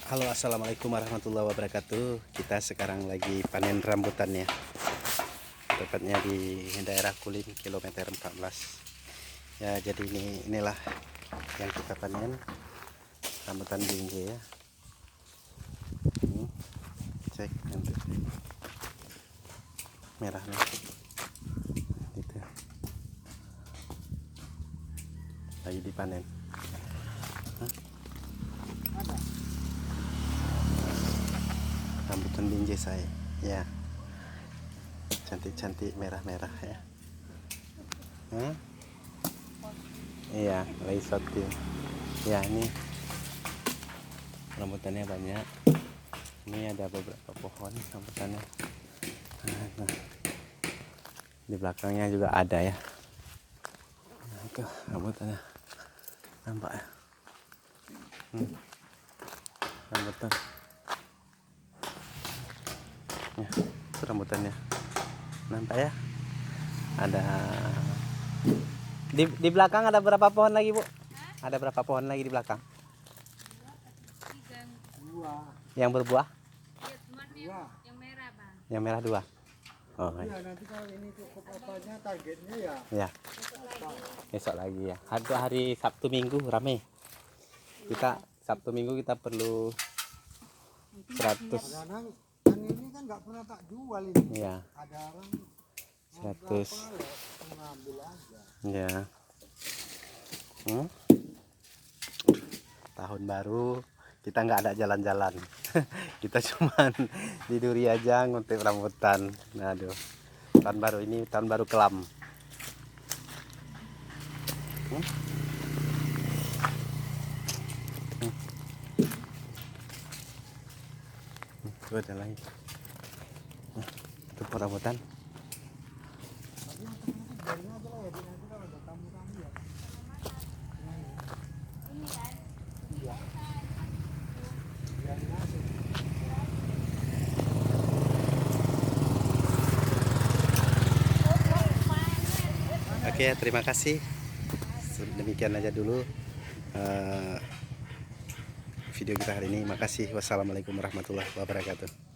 Halo, assalamualaikum warahmatullahi wabarakatuh. Kita sekarang lagi panen rambutan ya, tepatnya di daerah Kulim kilometer 14 ya. Jadi inilah yang kita panen, rambutan binjai ya. Ini cek nanti merahnya gitu, lagi dipanen. Rambutan binjai saya ya, cantik-cantik merah-merah ya. Iya, lagi sorting ya. Ini rambutannya banyak, ini ada beberapa pohon rambutannya. Nah, di belakangnya juga ada ya. Nah, itu rambutannya, nampak ya. Rambutan ya, itu rambutannya, nampak ya. Ada di belakang ada berapa pohon lagi, Bu? Ada berapa pohon lagi di belakang? Yang berbuah? Yang merah, Bang. Yang merah 2. Oh, iya. Nanti kalau ini cukup apanya targetnya ya. Ya, besok lagi ya. Hari Sabtu Minggu rame. Kita Sabtu Minggu kita perlu 100. Kadang kan ini kan nggak pernah tak jual ini. Iya. Ada orang 100. mengambil aja. Ya. Tahun baru kita nggak ada jalan-jalan. Kita cuman tiduri aja nguntit rambutan. Nah, aduh. Tahun baru ini tahun baru kelam. Itu ada lagi. Itu pohon rambutan. Tapi yang penting biarin aja lah ya. Nanti kalau ada tamu-tamu ya. Ini kan. Iya. Biarin aja. Oke, terima kasih. Demikian aja dulu video kita hari ini. Makasih. Wassalamualaikum warahmatullahi wabarakatuh.